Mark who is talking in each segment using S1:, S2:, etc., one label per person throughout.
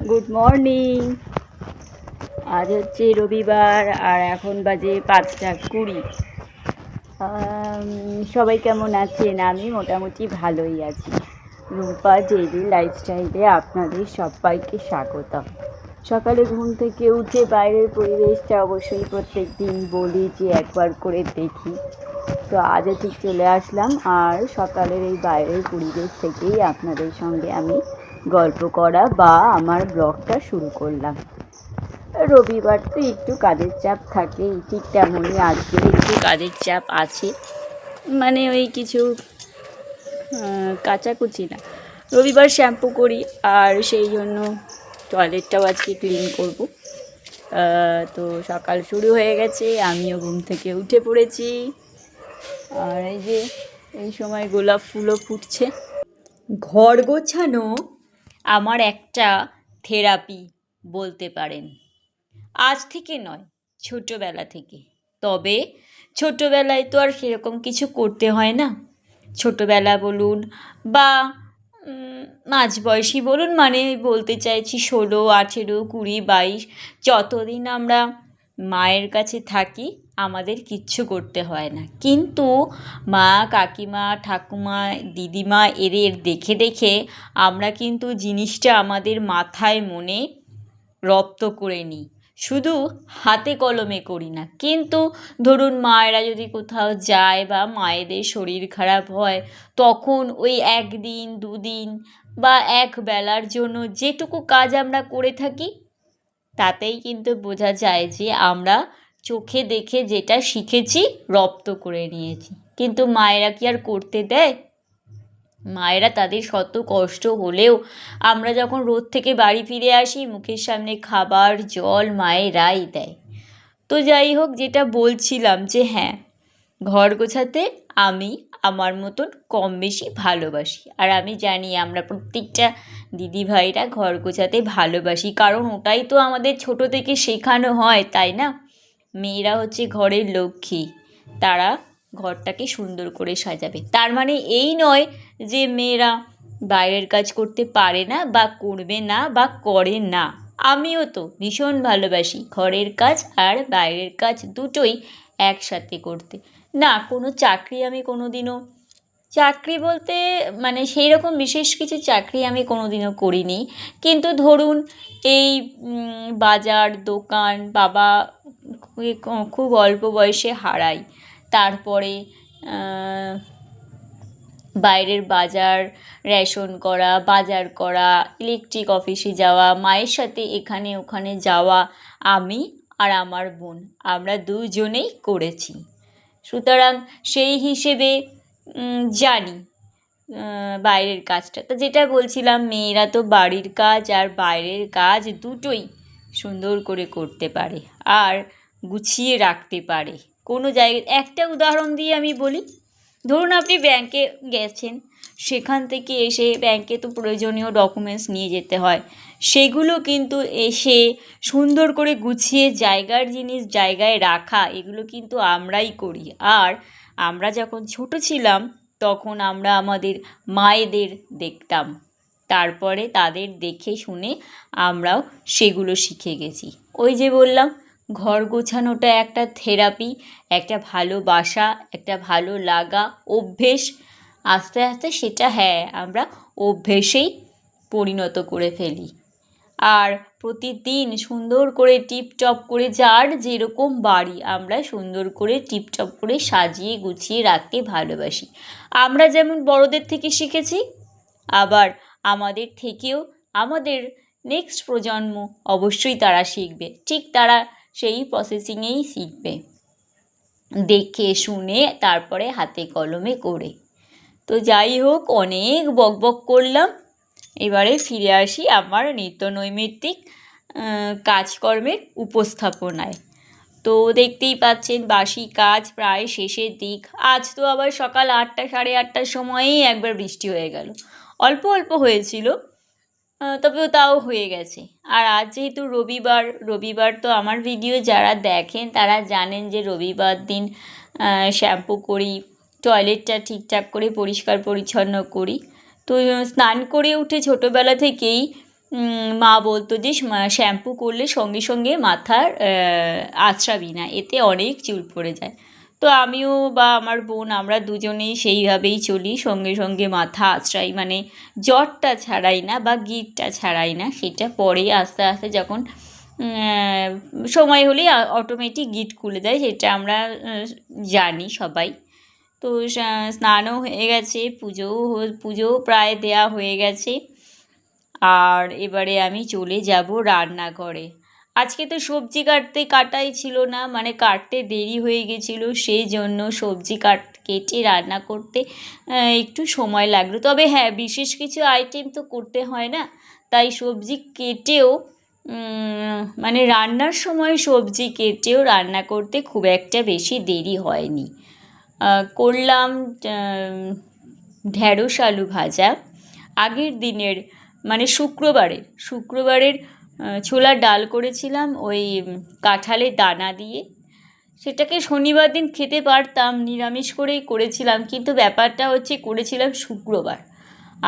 S1: Good morning. আজ হচ্ছে রবিবার আর এখন বাজে 5:20। সবাই কেমন আছেন? আমি মোটামুটি ভালোই আছি। রূপা ডেইলি লাইফস্টাইলে আপনাদের সবাইকে স্বাগতম। সকালে ঘুম থেকে উঠে বাইরের পরিবেশটা অবশ্যই প্রত্যেক দিন বলি যে একবার করে দেখি। তো আজও ঠিক চলে আসলাম আর সকালের এই বাইরের পরিবেশ থেকেই আপনাদের সঙ্গে আমি গল্প করা বা আমার ব্লগটা শুরু করলাম। রবিবার তো একটু কাজের চাপ থাকেই, ঠিক তেমনই আজকের একটু কাজের চাপ আছে। মানে ওই কিছু কাচাকুচি না, রবিবার শ্যাম্পু করি আর সেই জন্য টয়লেটটাও আজকে ক্লিন করব। তো সকাল শুরু হয়ে গেছে, আমিও ঘুম থেকে উঠে পড়েছি। আর এই যে এই সময় গোলাপ ফুলও ফুটছে। ঘর গোছানো আমার একটা থেরাপি বলতে পারেন। আজ থেকে নয়, ছোটোবেলা থেকে। তবে ছোটোবেলায় তো আর সেরকম কিছু করতে হয় না। ছোটোবেলা বলুন বা মাঝবয়সী বলুন, মানে বলতে চাইছি 16, 18, 20, 22, যতদিন আমরা মায়ের কাছে থাকি আমাদের কিচ্ছু করতে হয় না। কিন্তু মা, কাকিমা, ঠাকুমা, দিদিমা এদের দেখে দেখে আমরা কিন্তু জিনিসটা আমাদের মাথায় মনে রপ্ত করে নিই। শুধু হাতে কলমে করি না, কিন্তু ধরুন মায়েরা যদি কোথাও যায় বা মায়েদের শরীর খারাপ হয়, তখন ওই 1 দিন 2 দিন বা এক বেলার জন্য যেটুকু কাজ আমরা করে থাকি, তাতেই কিন্তু বোঝা যায় যে আমরা চোখে দেখে যেটা শিখেছি রপ্ত করে নিয়েছি। কিন্তু মায়েরা কি আর করতে দেয়? মায়েরা তাদের শত কষ্ট হলেও আমরা যখন রোদ থেকে বাড়ি ফিরে আসি, মুখের সামনে খাবার জল মায়েরাই দেয়। তো যাই হোক, যেটা বলছিলাম যে হ্যাঁ, ঘর গোছাতে আমি আমার মতন কম বেশি ভালোবাসি। আর আমি জানি আমরা প্রত্যেকটা দিদিভাইরা ঘর গোছাতে ভালোবাসি, কারণ ওটাই তো আমাদের ছোট থেকে শেখানো হয়, তাই না? মেয়েরা হচ্ছে ঘরের লক্ষ্মী, তারা ঘরটাকে সুন্দর করে সাজাবে। তার মানে এই নয় যে মেয়েরা বাইরের কাজ করতে পারে না বা করবে না বা করে না। আমিও তো ভীষণ ভালোবাসি ঘরের কাজ আর বাইরের কাজ দুটোই একসাথে করতে। না, কোনো চাকরি আমি কোনো দিনও, চাকরি বলতে মানে সেই রকম বিশেষ কিছু চাকরি আমি কোনো দিনও করিনি। কিন্তু ধরুন এই বাজার দোকান বাবা খুব অল্প বয়সে হারায়। তারপরে বাইরের বাজার রেশন করা, বাজার করা, ইলেকট্রিক অফিসে যাওয়া, মায়ের সাথে এখানে ওখানে যাওয়া আমি আর আমার বোন আমরা দুজনেই করেছি। সুতরাং সেই হিসেবে জানি বাইরের কাজটা। তো যেটা বলছিলাম, মেয়েরা তো বাড়ির কাজ আর বাইরের কাজ দুটোই সুন্দর করে করতে পারে আর গুছিয়ে রাখতে পারে। কোনো জায়গায় একটা উদাহরণ দিয়ে আমি বলি, ধরুন আপনি ব্যাংকে গেছেন, সেখান থেকে এসে ব্যাংকে তো প্রয়োজনীয় ডকুমেন্টস নিয়ে যেতে হয়, সেগুলো কিন্তু এসে সুন্দর করে গুছিয়ে জায়গার জিনিস জায়গায় রাখা, এগুলো কিন্তু আমরাই করি। আর আমরা যখন ছোট ছিলাম তখন আমরা আমাদের মায়েদের দেখতাম, তারপরে তাদের দেখে শুনে আমরাও সেগুলো শিখে গেছি। ওই যে বললাম, ঘর গোছানোটা একটা থেরাপি, একটা ভালোবাসা, একটা ভালো লাগা, অভ্যেস। আস্তে আস্তে সেটা হ্যাঁ আমরা অভ্যেসেই পরিণত করে ফেলি। আর প্রতিদিন সুন্দর করে টিপটপ করে, যার যেরকম বাড়ি, আমরা সুন্দর করে টিপটপ করে সাজিয়ে গুছিয়ে রাখতে ভালোবাসি। আমরা যেমন বড়দের থেকে শিখেছি, আবার আমাদের থেকেও আমাদের নেক্সট প্রজন্ম অবশ্যই তারা শিখবে, ঠিক তারা সেই প্রসেসিংয়েই শিখবে, দেখে শুনে তারপরে হাতে কলমে করে। তো যাই হোক, অনেক বকবক করলাম, এবারে ফিরে আসি আমার নিত্যনৈমিত্তিক কাজকর্মের উপস্থাপনায়। তো দেখতেই পাচ্ছেন বাসি কাজ প্রায় শেষের দিক। আজ তো আবার সকাল 8টা 8:30টার সময়েই একবার বৃষ্টি হয়ে গেল। অল্প অল্প হয়েছিল, তবেও তাও হয়ে গেছে। আর আজ যেহেতু রবিবার তো আমার ভিডিও যারা দেখেন তারা জানেন যে রবিবার দিন শ্যাম্পু করি, টয়লেটটা ঠিকঠাক করে পরিষ্কার পরিচ্ছন্ন করি। তো স্নান করে উঠে ছোটোবেলা থেকেই মা বলতো যে শ্যাম্পু করলে সঙ্গে সঙ্গে মাথার আঁচড়াবি না, এতে অনেক চুল পড়ে যায়। তো আমিও বা আমার বোন আমরা দুজনেই সেইভাবেই চলি, সঙ্গে সঙ্গে মাথা আঁচড়াই, মানে জটটা ছাড়াই না বা গিঁটটা ছাড়াই না, সেটা পরে আস্তে আস্তে যখন সময় হলেই অটোমেটিক গিঁট খুলে যায়, সেটা আমরা জানি সবাই। তো স্নানও হয়ে গেছে, পুজোও প্রায় দেয়া হয়ে গেছে। আর এবারে আমি চলে যাব রান্নাঘরে। আজকে তো সবজি কাটাই ছিল না, মানে কাটতে দেরি হয়ে গেছিলো, সেই জন্য সবজি কেটে রান্না করতে একটু সময় লাগলো। তবে হ্যাঁ, বিশেষ কিছু আইটেম তো করতে হয় না, তাই সবজি কেটেও মানে রান্নার সময় সবজি কেটেও রান্না করতে খুব একটা বেশি দেরি হয়নি। করলাম ঢ্যাঁড়স আলু ভাজা, আগের দিনের মানে শুক্রবারের ছোলার ডাল করেছিলাম ওই কাঁঠালের দানা দিয়ে। সেটাকে শনিবার দিন খেতে পারতাম, নিরামিষ করেই করেছিলাম, কিন্তু ব্যাপারটা হচ্ছে করেছিলাম শুক্রবার,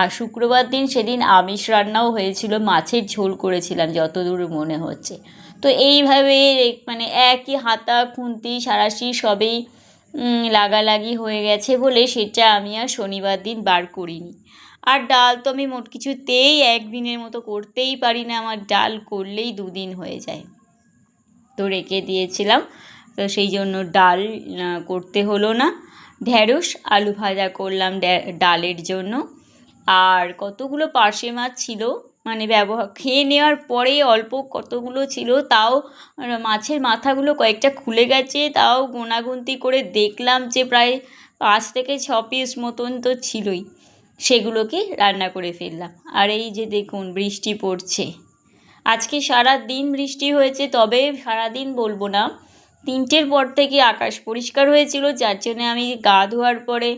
S1: আর শুক্রবার দিন সেদিন আমিষ রান্নাও হয়েছিল, মাছের ঝোল করেছিলাম যতদূর মনে হচ্ছে। তো এইভাবে মানে একই হাতা খুন্তি সাঁড়াশি সবেই লাগালাগি হয়ে গেছে বলে সেটা আমি আর শনিবার দিন বার করিনি। আর ডাল তো আমি মোট কিছুতেই একদিনের মতো করতেই পারি না, আমার ডাল করলেই 2 দিন হয়ে যায়, তো রেখে দিয়েছিলাম, তো সেই জন্য ডাল করতে হলো না। ঢ্যাঁড়স আলু ভাজা করলাম ডালের জন্য। আর কতগুলো পার্শে মাছ ছিল, মানে খেয়ে নেওয়ার পরে অল্প কতগুলো ছিল, তাও মাছের মাথাগুলো কয়েকটা খুলে গেছে, তাও গোনাগুনতি করে দেখলাম যে প্রায় 5 থেকে 6 পিস মতন তো ছিলই, সেগুলোকে রান্না করে ফেললাম। আর এই যে দেখুন বৃষ্টি পড়ছে, আজকে সারা দিন বৃষ্টি হয়েছে, তবে সারাদিন বলবো না, 3টের পর থেকে আকাশ পরিষ্কার হয়েছিল, যার জন্য আমি গা ধোয়ার পরে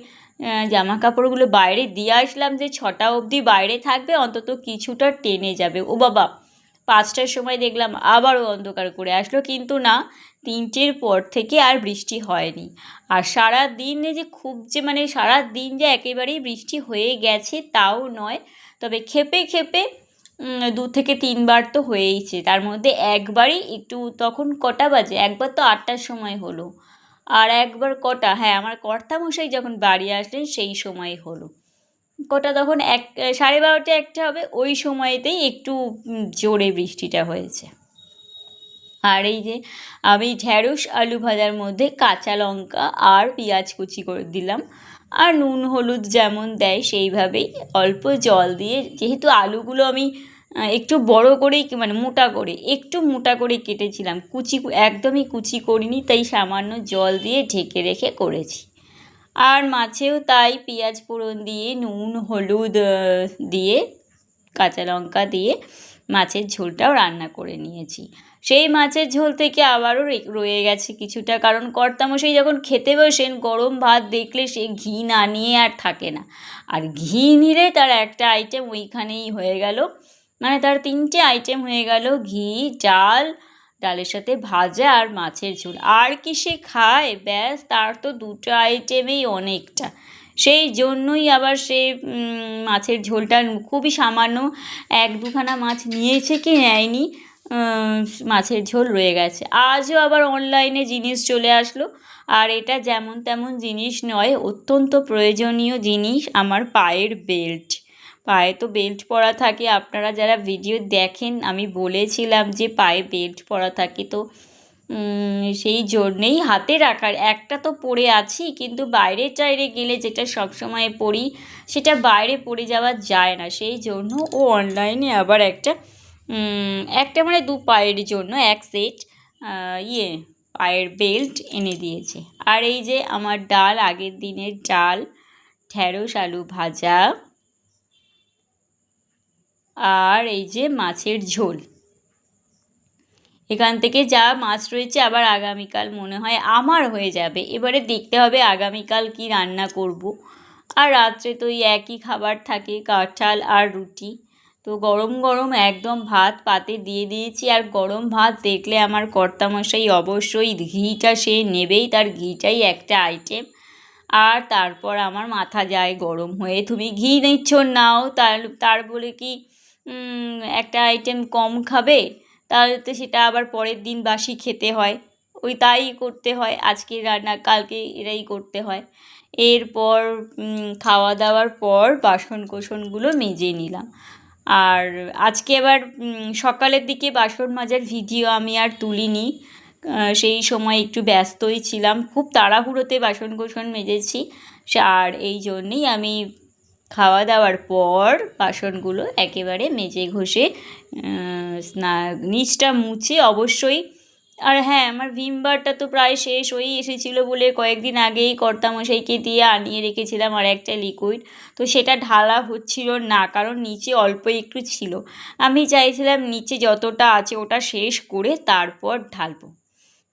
S1: জামা কাপড়গুলো বাইরে দিয়ে আসলাম যে 6টা অবধি বাইরে থাকবে, অন্তত কিছুটা টেনে যাবে। ও বাবা, 5টার সময় দেখলাম আবারও অন্ধকার করে আসলো, কিন্তু না, 3টের পর থেকে আর বৃষ্টি হয়নি। আর সারা দিনে যে মানে সারা দিন যে একেবারেই বৃষ্টি হয়ে গেছে তাও নয়, তবে খেপে খেপে 2 থেকে 3বার তো হয়েইছে, তার মধ্যে একবারই একটু, তখন কটা বাজে, একবার তো 8টার সময় হলো, আর একবার কটা, হ্যাঁ, আমার কর্তামশাই যখন বাড়ি আসলেন সেই সময় হলো, কটা তখন 12:30 একটা হবে, ওই সময়তেই একটু জোরে বৃষ্টিটা হয়েছে। আর এই যে আমি ঢ্যাঁড়স আলু ভাজার মধ্যে কাঁচা লঙ্কা আর পেঁয়াজ কুচি করে দিলাম, আর নুন হলুদ যেমন দেয় সেইভাবেই অল্প জল দিয়ে, যেহেতু আলুগুলো আমি একটু বড় করেই মানে একটু মোটা করে কেটেছিলাম, একদমই কুচি করিনি, তাই সামান্য জল দিয়ে ঢেকে রেখে করেছি। আর মাছেও তাই পেঁয়াজ ফোড়ন দিয়ে নুন হলুদ দিয়ে কাঁচা লঙ্কা দিয়ে মাছের ঝোলটাও রান্না করে নিয়েছি। সেই মাছের ঝোল থেকে আবারও রয়ে গেছে কিছুটা, কারণ কর্তামশাই যখন খেতে বসেন গরম ভাত দেখলে সে ঘি না নিয়ে আর থাকে না, আর ঘি নিলে তার একটা আইটেম ওইখানেই হয়ে গেল, মানে তার 3টে আইটেম হয়ে গেল, ঘি, ডালের সাথে ভাজা আর মাছের ঝোল, আর কি সে খায়, ব্যাস, তার তো 2টো আইটেমেই অনেকটা। সেই জন্যই আবার সে মাছের ঝোলটা খুবই সামান্য 1-2খানা মাছ নিয়েছে কি নেয়নি, মাছের ঝোল রয়ে গেছে। আজও আবার অনলাইনে জিনিস চলে আসলো, আর এটা যেমন তেমন জিনিস নয়, অত্যন্ত প্রয়োজনীয় জিনিস, আমার পায়ের বেল্ট। পায়ে তো বেল্ট পরা থাকে, আপনারা যারা ভিডিও দেখেন আমি বলেছিলাম যে পায়ে বেল্ট পরা থাকে, তো সেই জন্যেই হাতে রাখার একটা তো পরে আছি, কিন্তু বাইরে টাইরে গেলে যেটা সবসময় পরি সেটা বাইরে পরে যাওয়া যায় না, সেই জন্য ও অনলাইনে আবার একটা মানে 2 পায়ের জন্য 1 সেট পায়ের বেল্ট এনে দিয়েছে। আর এই যে আমার ডাল, আগের দিনের ডাল, ঢ্যাঁড়স আলু ভাজা, আর এই যে মাছের ঝোল, এখান থেকে যা মাছ রয়েছে আবার আগামীকাল মনে হয় আমার হয়ে যাবে, এবারে দেখতে হবে আগামীকাল কি রান্না করব। আর রাত্রে তো ওই একই খাবার থাকে, কাঁঠাল আর রুটি, তো গরম গরম একদম ভাত পাতে দিয়ে দিয়েছি, আর গরম ভাত দেখলে আমার কর্তামশাই অবশ্যই ঘিটা সে নেবেই, তার ঘিটাই একটা আইটেম, আর তারপর আমার মাথা যায় গরম হয়ে, তুমি ঘি নিচ্ছ নাও, তার বলে কি একটা আইটেম কম খাবে, তাহলে তো সেটা আবার পরের দিন বাসি খেতে হয়, ওই তাই করতে হয়, আজকের রান্না কালকে এরাই করতে হয়। এরপর খাওয়া দাওয়ার পর বাসন কোসনগুলো মেজে নিলাম। আর আজকে আবার সকালের দিকে বাসন মাজার ভিডিও আমি আর তুলিনি, সেই সময় একটু ব্যস্তই ছিলাম, খুব তাড়াহুড়োতে বাসন কোসন মেজেছি। আর এই জন্যেই আমি খাওয়া দাওয়ার পর বাসনগুলো একেবারে মেজে ঘষে নিচটা মুছে অবশ্যই। আর হ্যাঁ, আমার ভিম বারটা তো প্রায় শেষ হয়েই এসেছিলো বলে কয়েকদিন আগেই কর্তামশাইকে দিয়ে আনিয়ে রেখেছিলাম আর একটা লিকুইড, তো সেটা ঢালা হচ্ছিল না, কারণ নিচে অল্প একটু ছিল। আমি চাইছিলাম নিচে যতটা আছে ওটা শেষ করে তারপর ঢালবো,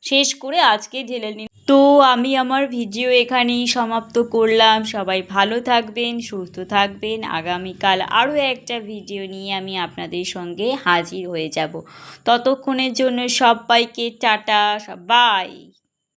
S1: শেষ করে আজকে ঢেলে নিই। তো আমি আমার ভিডিও এখানেই সমাপ্ত করলাম। সবাই ভালো থাকবেন, সুস্থ থাকবেন। আগামীকাল আরও একটা ভিডিও নিয়ে আমি আপনাদের সঙ্গে হাজির হয়ে যাব। ততক্ষণের জন্য সবাইকে টাটা, বাই।